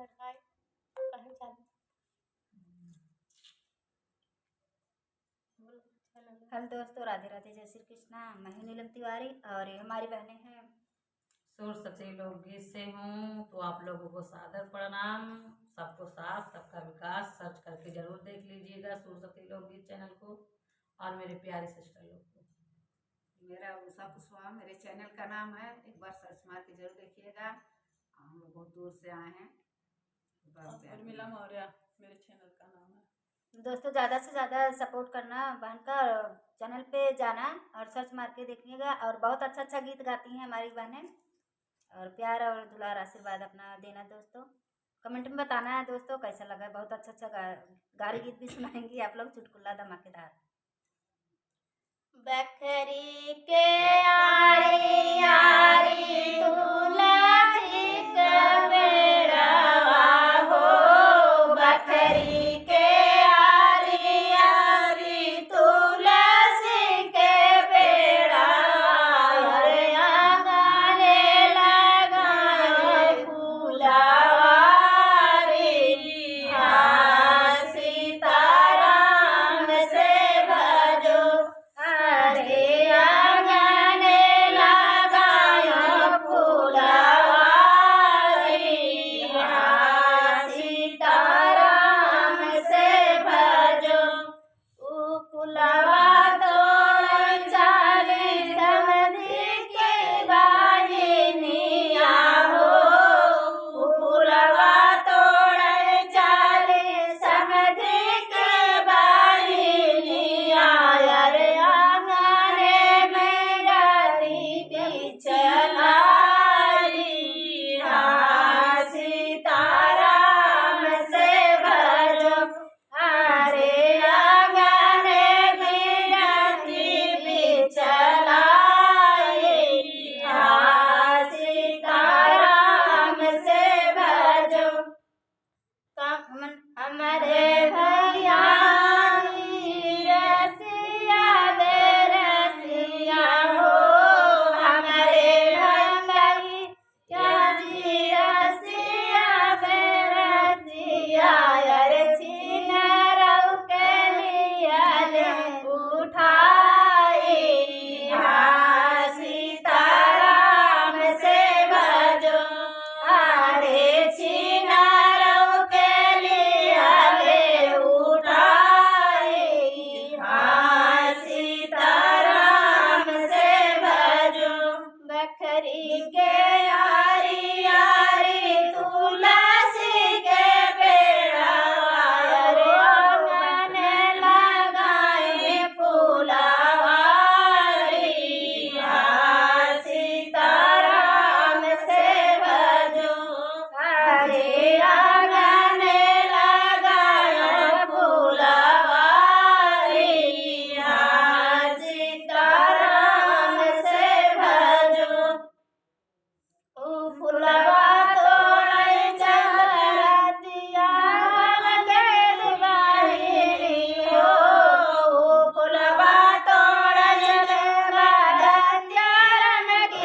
Hello दोस्तों, राधे राधे, जय श्री कृष्णा। मैं हूं नीलम तिवारी और ये हमारी बहनें हैं। सरस्वती लोकगीत से हूँ, तो आप लोगों को सादर प्रणाम। सबको साथ सबका विकास सर्च करके जरूर देख लीजिएगा सरस्वती लोकगीत चैनल को और मेरे प्यारे सिस्टर लोग को। मेरा उषा कुशवाहा मेरे चैनल का नाम है, एक बार सर्च मार के जरूर देखिएगा। हम लोग बहुत दूर से आए हैं। उर्मिला मौर्य मेरे चैनल का नाम है। दोस्तों, ज़्यादा से ज़्यादा सपोर्ट करना बहन का, चैनल पे जाना और सर्च मार के देखिएगा। और बहुत अच्छा अच्छा गीत गाती हैं हमारी बहनें, और प्यार और दुलार आशीर्वाद अपना देना। दोस्तों कमेंट में बताना है दोस्तों कैसा लगा। बहुत अच्छा अच्छा गारी गीत भी सुनाएंगी आप लोग, चुटकुला धमाकेदार। बखरी के आरी आरी तुलसी का पेड़वा हो, बखरी के आरी आरी तुलसी के पेड़वा, अरे आंगने लगाए फूलवा रे, सीताराम से भजो, अरे आंगने लगायो फूलवा रे, सीताराम से भजो। ऊ फूलवा तोड़ चाली समधी के बाहिनिया हो, ऊ फूलवा तोड़ चाली समधी के बाहिनिया, अरे आंगने में गाती बिचलाई, सीताराम से भजो, अरे आंगने में गाती बिचलाई, सीताराम से भजो। हमारे